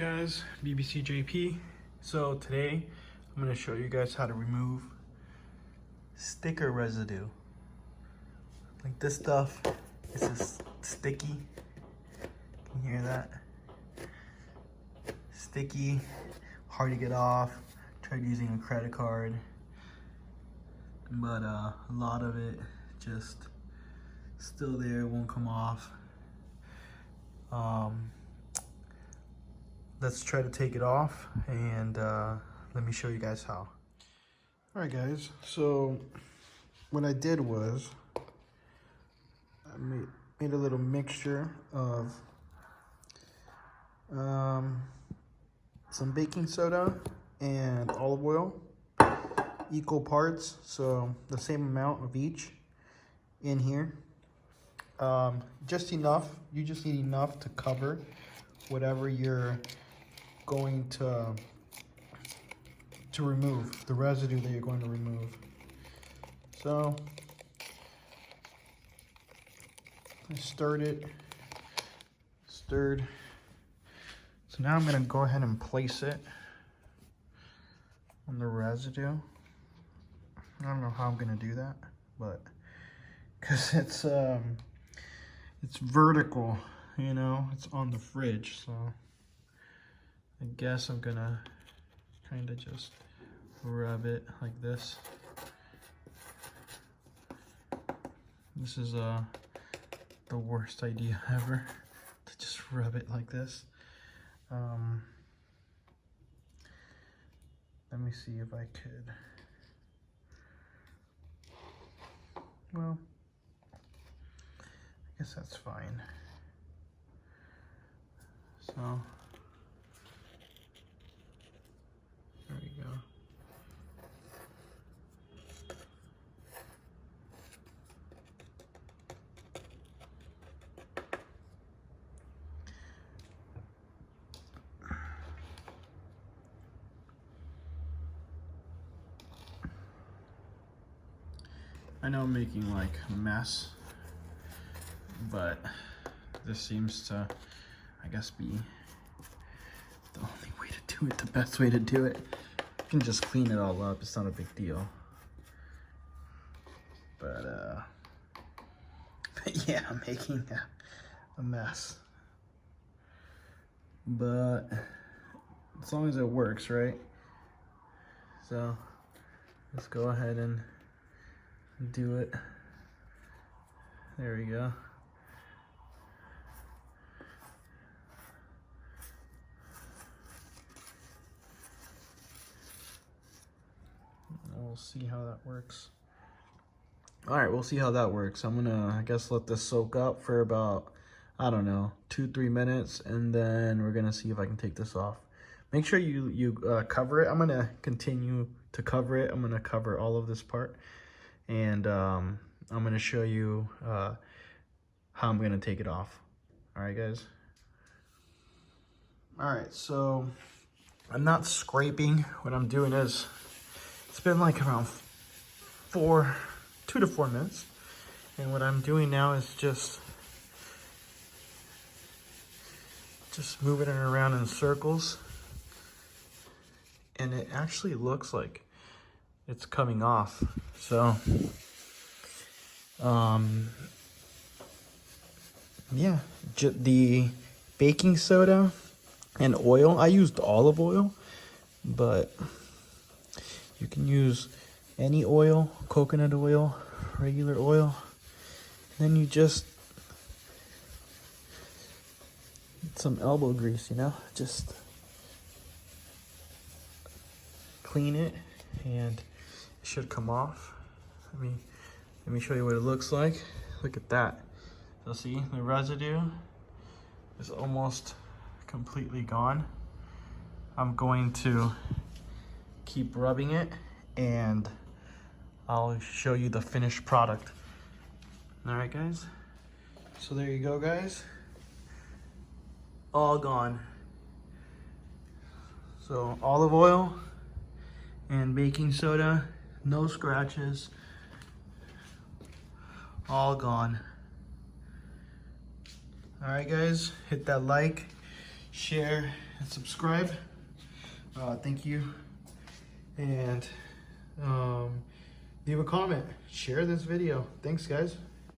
Guys, BBC JP. So today I'm going to show you guys how to remove sticker residue. Like this stuff is just sticky. Can you hear that? Sticky, hard to get off. Tried using a credit card, but a lot of it just still there, won't come off. Let's try to take it off and let me show you guys how. All right guys, so what I did was I made a little mixture of some baking soda and olive oil, equal parts, so the same amount of each in here. Just enough, you just need enough to cover whatever you're going to remove, the residue that you're going to remove. So I stirred. So now I'm gonna go ahead and place it on the residue. I don't know how I'm gonna do that, but because it's vertical, you know, it's on the fridge, so I guess I'm gonna kind of just rub it like this. This is the worst idea ever, to just rub it like this. Let me see if I could. Well, I guess that's fine. So there we go. I know I'm making like a mess, but this seems to, I guess, be the only way to do it, the best way to do it. You can just clean it all up, it's not a big deal. But yeah, I'm making a mess. But as long as it works, right? So let's go ahead and do it. There we go. We'll see how that works. All right, we'll see how that works. I'm gonna, I guess, let this soak up for about, I don't know, 2-3 minutes, and then we're gonna see if I can take this off. Make sure you cover it. I'm gonna continue to cover it. I'm gonna cover all of this part, and I'm gonna show you how I'm gonna take it off. All right, guys. All right, so I'm not scraping. What I'm doing is, it's been like around 2 to 4 minutes. And what I'm doing now is just moving it around in circles. And it actually looks like it's coming off. So, yeah, the baking soda and oil, I used olive oil, but you can use any oil, coconut oil, regular oil. Then you just, some elbow grease, you know, just clean it and it should come off. Let me show you what it looks like. Look at that. So see, the residue is almost completely gone. I'm going to keep rubbing it and I'll show you the finished product. All right, guys. So there you go, guys. All gone. So olive oil and baking soda, no scratches, all gone. All right, guys, hit that like. share, and subscribe. Thank you. And leave a comment. Share this video. Thanks, guys.